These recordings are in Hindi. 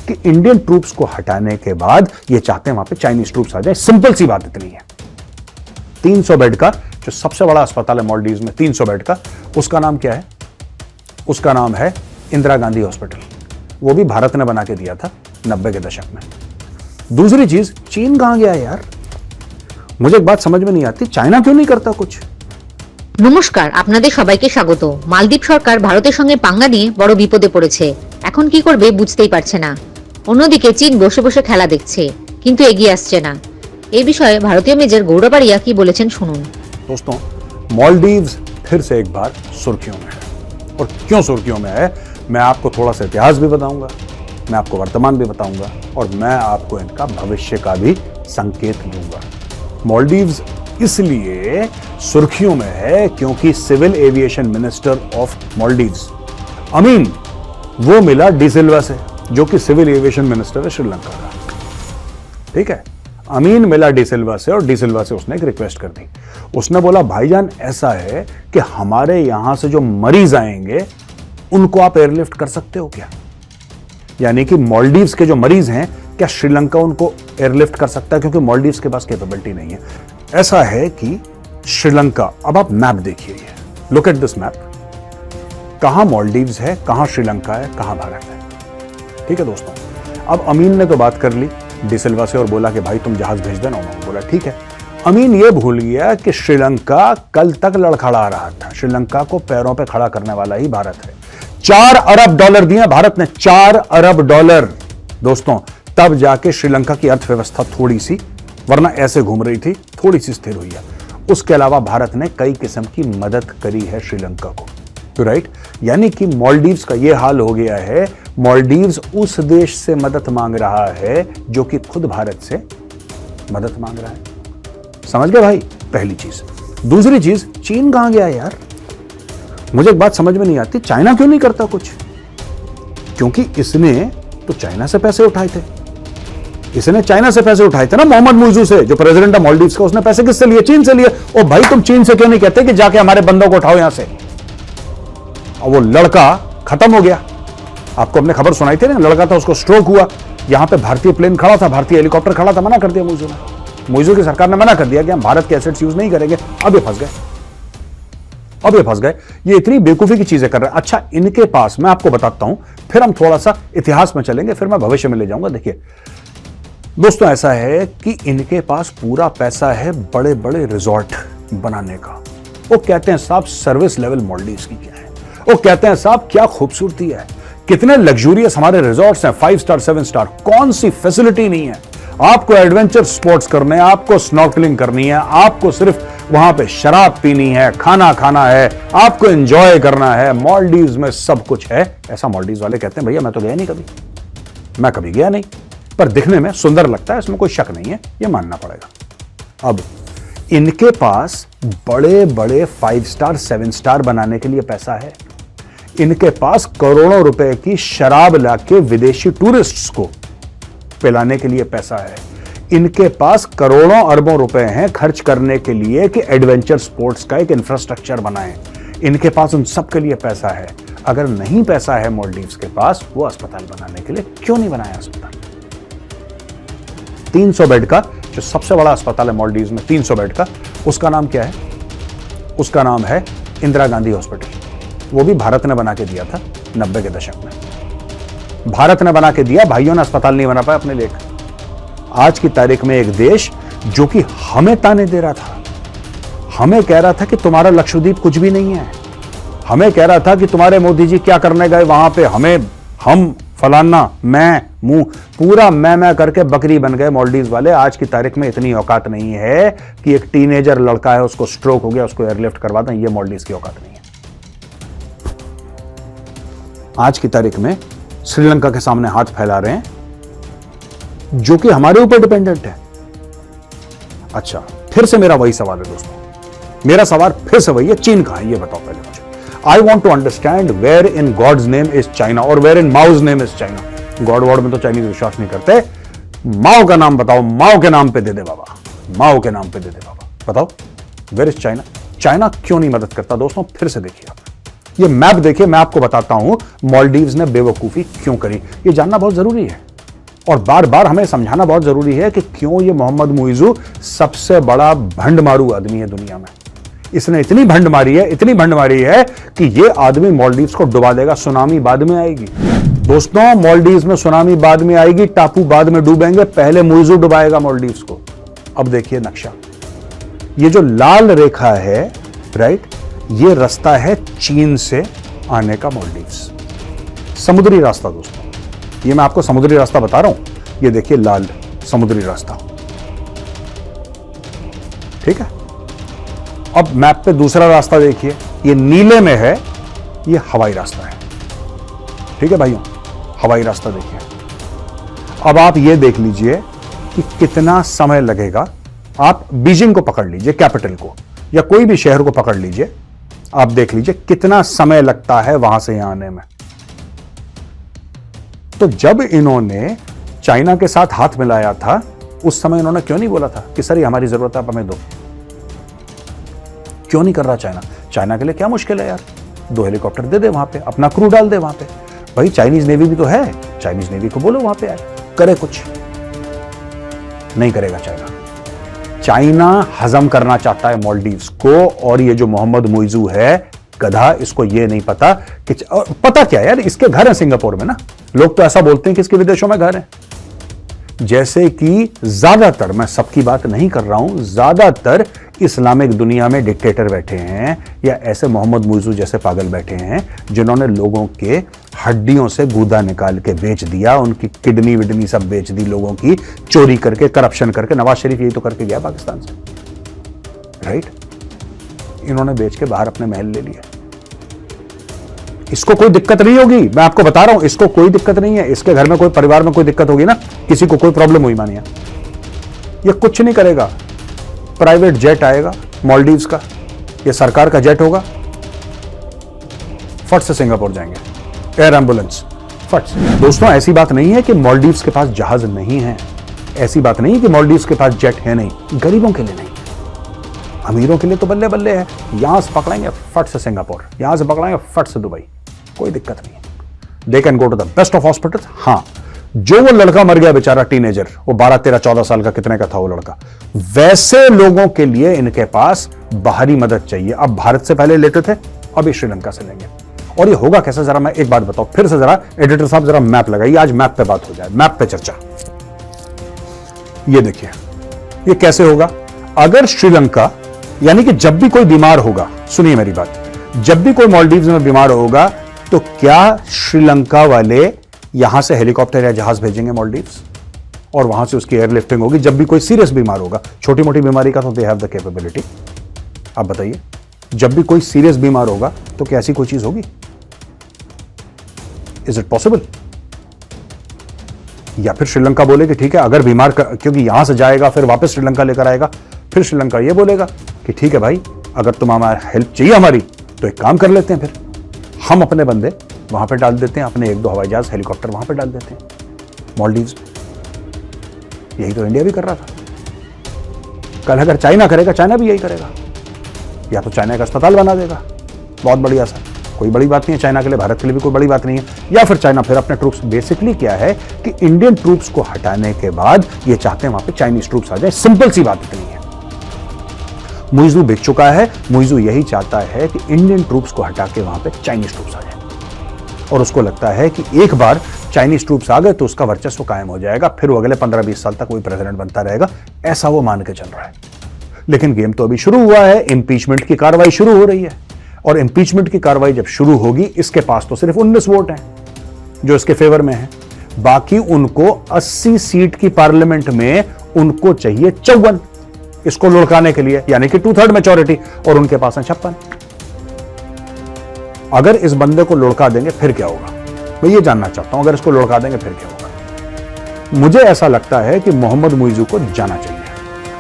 कि इंडियन ट्रूप्स को हटाने के बाद ये चाहते हैं वहां पे चाइनीज ट्रूप्स आ जाए। सिंपल सी बात इतनी है। 300 बेड का जो सबसे बड़ा अस्पताल है मालदीव्स में, 300 बेड का, उसका नाम क्या है? उसका नाम है इंदिरा गांधी हॉस्पिटल। वो भी भारत ने बना के दिया था 90 के दशक में। दूसरी चीज, चीन कहां गया यार? मुझे एक बात समझ में नहीं आती, चाइना क्यों नहीं करता कुछ? নমস্কার, আপনাদের সবাইকে স্বাগত। মালদ্বীপ সরকার ভারতের সঙ্গে পাঙ্গা নিয়ে বড় বিপদে পড়েছে। এখন কি করবে বুঝতেই পারছে না। অন্যদিকে চীন বসে বসে খেলা দেখছে, কিন্তু এগিয়ে আসছে না। এই বিষয়ে ভারতীয় মেজর গৌরবারিয়া কি বলেছেন শুনুন। दोस्तों, मालदीव्स फिर से एक बार सुर्खियों में है। और क्यों सुर्खियों में है, मैं आपको थोड़ा सा इतिहास भी बताऊंगा, मैं आपको वर्तमान भी बताऊंगा, और मैं आपको इनका भविष्य का भी संकेत दूंगा। मालदीव्स इसलिए सुर्खियों में है क्योंकि civil aviation minister of Maldives Amin, वो मिला डी सिल्वा से, जो कि सिविल एविएशन मिनिस्टर है श्रीलंका का। ठीक है, अमीन मिला डी सिल्वा से, और डी सिल्वा से उसने एक रिक्वेस्ट कर दी। उसने बोला, भाईजान ऐसा है कि हमारे यहां से जो मरीज आएंगे उनको आप एयरलिफ्ट कर सकते हो क्या? यानी कि मालदीव्स के जो मरीज हैं, क्या श्रीलंका उनको एयरलिफ्ट कर सकता है? क्योंकि मालदीव्स के पास कैपेबिलिटी नहीं है। ऐसा है कि श्रीलंका, अब आप मैप देखिए, लुक एट दिस मैप, कहां मालदीव्स है, कहां श्रीलंका है, कहां भारत है। ठीक है दोस्तों, अब अमीन ने तो बात कर ली डी सिल्वा से और बोला कि भाई तुम जहाज भेज देना। उन्होंने बोला ठीक है। अमीन ये भूल गया कि श्रीलंका कल तक लड़खड़ा रहा था। श्रीलंका को पैरों पे खड़ा करने वाला ही भारत है। $4 अरब दिए भारत ने, $4 अरब। दोस्तों, तब जाके श्रीलंका की अर्थव्यवस्था थोड़ी सी, वरना ऐसे घूम रही थी, थोड़ी सी स्थिर हुई है। उसके अलावा भारत ने कई किस्म की मदद करी है श्रीलंका को, तो राइट। यानी कि मालदीव्स का यह हाल हो गया है, मालदीव्स उस देश से मदद मांग रहा है जो कि खुद भारत से मदद मांग रहा है। समझ गए भाई? पहली चीज। दूसरी चीज, चीन कहां गया यार? मुझे एक बात समझ में नहीं आती, चाइना क्यों नहीं करता कुछ? क्योंकि इसने तो चाइना से पैसे उठाए थे। इसने चाइना से पैसे उठाए थे ना, मोहम्मद मुइजू से, जो प्रेसिडेंट है मालदीव्स का। उसने पैसे किससे लिए? चीन से लिए। ओ भाई, तुम चीन से क्यों नहीं कहते कि जाके हमारे बंदों को उठाओ यहां से? और वो लड़का खत्म हो गया। आपको अपने खबर सुनाई थी ना, लड़का था, उसको स्ट्रोक हुआ। यहां पे भारतीय प्लेन खड़ा था, भारतीय हेलीकॉप्टर खड़ा था, मना कर दिया मुइजू ने। मुइजू की सरकार ने मना कर दिया कि हम भारत के एसेट्स यूज नहीं करेंगे। अब ये फंस गए। ये इतनी बेवकूफी की चीजें कर रहे हैं। अच्छा, इनके पास, मैं आपको बताता हूं, फिर हम थोड़ा सा इतिहास में चलेंगे, फिर मैं भविष्य में ले जाऊंगा। देखिए दोस्तों, ऐसा है कि इनके पास पूरा पैसा है बड़े बड़े रिजॉर्ट बनाने का। वो कहते हैं साहब सर्विस लेवल मालदीव्स की क्या है। वो कहते हैं साहब क्या खूबसूरती है, कितने लग्जूरियस हमारे रिजॉर्ट्स हैं, 5 स्टार 7 स्टार। कौन सी फैसिलिटी नहीं है? आपको एडवेंचर स्पोर्ट्स करने हैं, आपको स्नॉर्कलिंग करनी है, आपको सिर्फ वहां पे शराब पीनी है, खाना खाना है, आपको एंजॉय करना है। मालदीव्स में सब कुछ है। ऐसा मालदीव्स वाले कहते हैं। भैया मैं तो गया नहीं कभी, मैं कभी गया नहीं, पर दिखने में सुंदर लगता है, इसमें कोई शक नहीं है, यह मानना पड़ेगा। अब इनके पास बड़े बड़े 5 स्टार 7 स्टार बनाने के लिए पैसा है। इनके पास करोड़ों रुपए की शराब लाके विदेशी टूरिस्ट्स को पिलाने के लिए पैसा है। इनके पास करोड़ों अरबों रुपए हैं खर्च करने के लिए कि एडवेंचर स्पोर्ट्स का एक इंफ्रास्ट्रक्चर बनाएं। इनके पास उन सब के लिए पैसा है। अगर नहीं पैसा है मालदीव्स के पास, वो अस्पताल बनाने के लिए क्यों नहीं बनाया अस्पताल? 300 बेड का जो सबसे बड़ा अस्पताल है मालदीव्स में, 300 बेड का, उसका नाम क्या है? उसका नाम है इंदिरा गांधी हॉस्पिटल। वो भी भारत ने बना के दिया था 90 के दशक में। भारत ने बना के दिया, भाइयों ने अस्पताल नहीं बना पाया अपने लिए। आज की तारीख में एक देश जो कि हमें ताने दे रहा था, हमें कह रहा था कि तुम्हारा लक्षद्वीप कुछ भी नहीं है, हमें कह रहा था कि तुम्हारे मोदी जी क्या करने गए वहां पे, हम फलाना, मैं मुंह पूरा मैं करके बकरी बन गए मालदीव्स वाले। आज की तारीख में इतनी औकात नहीं है कि एक टीनेजर लड़का है, उसको स्ट्रोक हो गया, उसको एयरलिफ्ट करवा दें। ये मालदीव्स की औकात नहीं है। आज की तारीख में श्रीलंका के सामने हाथ फैला रहे हैं, जो कि हमारे ऊपर डिपेंडेंट है। अच्छा, फिर से मेरा वही सवाल है दोस्तों, मेरा सवाल फिर से वही है, चीन कहां है ये बताओ पहले मुझे। I want to understand where in God's name is China और where in Mao's name is China. God वॉड में तो चाइनीज विश्वास नहीं करते। माओ का नाम बताओ, माओ के नाम पे दे दे बाबा, माओ के नाम पे दे दे बाबा, बताओ वेयर इज चाइना। चाइना क्यों नहीं मदद करता दोस्तों? फिर से देखिए आप ये मैप देखिए, मैं आपको बताता हूं मालदीव्स ने बेवकूफी क्यों करी। ये जानना बहुत जरूरी है। और बार बार हमें समझाना बहुत जरूरी है कि क्यों ये मोहम्मद मुइज़ू सबसे बड़ा भंड मारू आदमी है दुनिया में। इसने इतनी भंड मारी है कि ये आदमी मालदीव्स को डुबा देगा। सुनामी बाद में आएगी दोस्तों, मालदीव्स में सुनामी बाद में आएगी, टापू बाद में डूबेंगे, पहले मुइज़ू डुबाएगा मालदीव्स को। अब देखिए नक्शा, ये जो लाल रेखा है, राइट, ये रास्ता है चीन से आने का मालदीव्स, समुद्री रास्ता दोस्तों। ये मैं आपको समुद्री रास्ता बता रहा हूं, ये देखिए लाल समुद्री रास्ता, ठीक है। अब मैप पे दूसरा रास्ता देखिए, ये नीले में है, ये हवाई रास्ता है, ठीक है भाइयों, हवाई रास्ता देखिए। अब आप ये देख लीजिए कि कितना समय लगेगा। आप बीजिंग को पकड़ लीजिए, कैपिटल को, या कोई भी शहर को पकड़ लीजिए, आप देख लीजिए कितना समय लगता है वहां से यहां आने में। तो जब इन्होंने चाइना के साथ हाथ मिलाया था, उस समय इन्होंने क्यों नहीं बोला था कि सर ये हमारी जरूरत है, आप हमें दो? क्यों नहीं कर रहा चाइना? चाइना के लिए क्या मुश्किल है यार, 2 हेलीकॉप्टर दे दे वहां पे, अपना क्रू डाल दे वहां पे। भाई चाइनीज नेवी भी तो है, चाइनीज नेवी को बोलो वहां पे आए, करे कुछ। नहीं करेगा चाइना। चाइना हजम करना चाहता है मालदीव्स को, और ये जो मोहम्मद मुइज़ू है गधा, इसको ये नहीं पता कि पता क्या यार, इसके घर है सिंगापुर में ना। लोग तो ऐसा बोलते हैं कि इसके विदेशों में घर है, जैसे कि ज्यादातर, मैं सबकी बात नहीं कर रहा हूं, ज्यादातर इस्लामिक दुनिया में डिक्टेटर बैठे हैं, या ऐसे मोहम्मद मुइज़ू जैसे पागल बैठे हैं जिन्होंने लोगों के हड्डियों से गूदा निकाल के बेच दिया, उनकी किडनी विडनी सब बेच दी लोगों की, चोरी करके, करप्शन करके। नवाज शरीफ यही तो करके गया पाकिस्तान से, राइट। इन्होंने बेच के बाहर अपने महल ले लिए। इसको कोई दिक्कत नहीं होगी, मैं आपको बता रहा हूं, इसको कोई दिक्कत नहीं है। इसके घर में कोई, परिवार में कोई दिक्कत होगी ना, किसी को कोई प्रॉब्लम हुई मानिए, ये कुछ नहीं करेगा। प्राइवेट जेट आएगा मालदीव्स का, ये सरकार का जेट होगा, फट से सिंगापुर जाएंगे, एयर एम्बुलेंस फट से। दोस्तों ऐसी बात नहीं है कि मालदीव्स के पास जहाज नहीं है, ऐसी बात नहीं है कि मालदीव्स के पास जेट है नहीं, गरीबों के लिए नहीं, अमीरों के लिए तो बल्ले बल्ले है। यहां से पकड़ेंगे फट से सिंगापुर, यहां से पकड़ेंगे फट से दुबई, कोई दिक्कत नहीं है। They can go to the best of hospitals. हाँ, जो वो लड़का मर गया बेचारा, टीनेजर, वो 12, 13, 14 साल का, कितने का था वो लड़का, वैसे लोगों के लिए इनके पास बाहरी मदद चाहिए। अब भारत से पहले लेते थे, अब ये श्रीलंका से लेंगे। और ये होगा कैसे, जरा मैं एक बात बताऊं, फिर से जरा एडिटर साहब जरा मैप लगाइए, आज मैप पे बात हो जाए, मैप पे चर्चा। ये देखिए, ये कैसे होगा। अगर श्रीलंका, यानी कि जब भी कोई बीमार होगा, सुनिए मेरी बात, जब भी कोई मालदीव्स में बीमार होगा, तो क्या श्रीलंका वाले यहां से हेलीकॉप्टर या जहाज भेजेंगे मालदीव्स, और वहां से उसकी एयरलिफ्टिंग होगी। जब भी कोई सीरियस बीमार होगा, छोटी मोटी बीमारी का तो दे हैव द कैपेबिलिटी। आप बताइए, जब भी कोई सीरियस बीमार होगा तो क्या ऐसी कोई चीज होगी? Is it possible? या फिर श्रीलंका बोले कि ठीक है, अगर बीमार क्योंकि यहां से जाएगा फिर वापस श्रीलंका लेकर आएगा, फिर श्रीलंका ये बोलेगा कि ठीक है भाई, अगर तुम हमारा हेल्प चाहिए हमारी, तो एक काम कर लेते हैं, फिर हम अपने बंदे वहां पे डाल देते हैं, अपने 1-2 हवाई जहाज, हेलीकॉप्टर वहां पे डाल देते हैं मालदीव्स में। यही तो इंडिया भी कर रहा था। कल अगर चाइना करेगा, चाइना भी यही करेगा, या तो चाइना का अस्पताल बना देगा, बहुत बढ़िया सा, कोई बड़ी बात नहीं है चाइना के लिए, भारत के लिए भी कोई बड़ी बात नहीं है। या फिर चाइना फिर अपने ट्रूप्स, बेसिकली क्या है कि इंडियन ट्रूप्स को हटाने के बाद ये चाहते हैं वहां पे चाइनीज ट्रूप्स आ जाए, सिंपल सी बात इतनी है। मुइज़ू बिक चुका है, मुइज़ू यही चाहता है कि इंडियन ट्रूप्स को हटा के वहां पे चाइनीज ट्रूप्स आ जाए, और उसको लगता है कि एक बार चाइनीज ट्रूप्स आ गए तो उसका वर्चस्व कायम हो जाएगा, फिर वो अगले 15-20 साल तक कोई प्रेसिडेंट बनता रहेगा, ऐसा वो मान के चल रहा है। लेकिन गेम तो अभी शुरू हुआ है, इंपीचमेंट की कार्रवाई शुरू हो रही है, और इंपीचमेंट की कार्रवाई जब शुरू होगी, इसके पास तो सिर्फ 19 वोट हैं जो इसके फेवर में है, बाकी उनको 80 सीट की पार्लियामेंट में उनको चाहिए 54 इसको लुढ़काने के लिए, यानी कि 2/3 मेजॉरिटी, और उनके पास है 56। अगर इस बंदे को लुढ़का देंगे फिर क्या होगा, मैं ये जानना चाहता हूं। अगर इसको लुढ़का देंगे फिर क्या होगा? मुझे ऐसा लगता है कि मोहम्मद मुइज़ू को जाना चाहिए,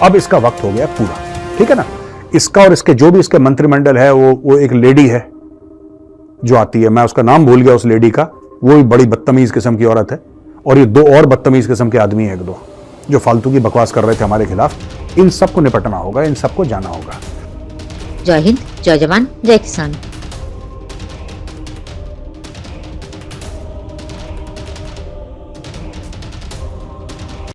अब इसका वक्त हो गया पूरा, ठीक है ना। इसका और इसके जो भी इसके मंत्रिमंडल है, वो एक लेडी है जो आती है, मैं उसका नाम भूल गया उस लेडी का, वो भी बड़ी बदतमीज किस्म की औरत है, और ये 2 और बदतमीज किस्म के आदमी है, 1-2 जो फालतू की बकवास कर रहे थे हमारे खिलाफ। इन सबको निपटना होगा, इन सबको जाना होगा। जय हिंद, जय जवान, जय किसान।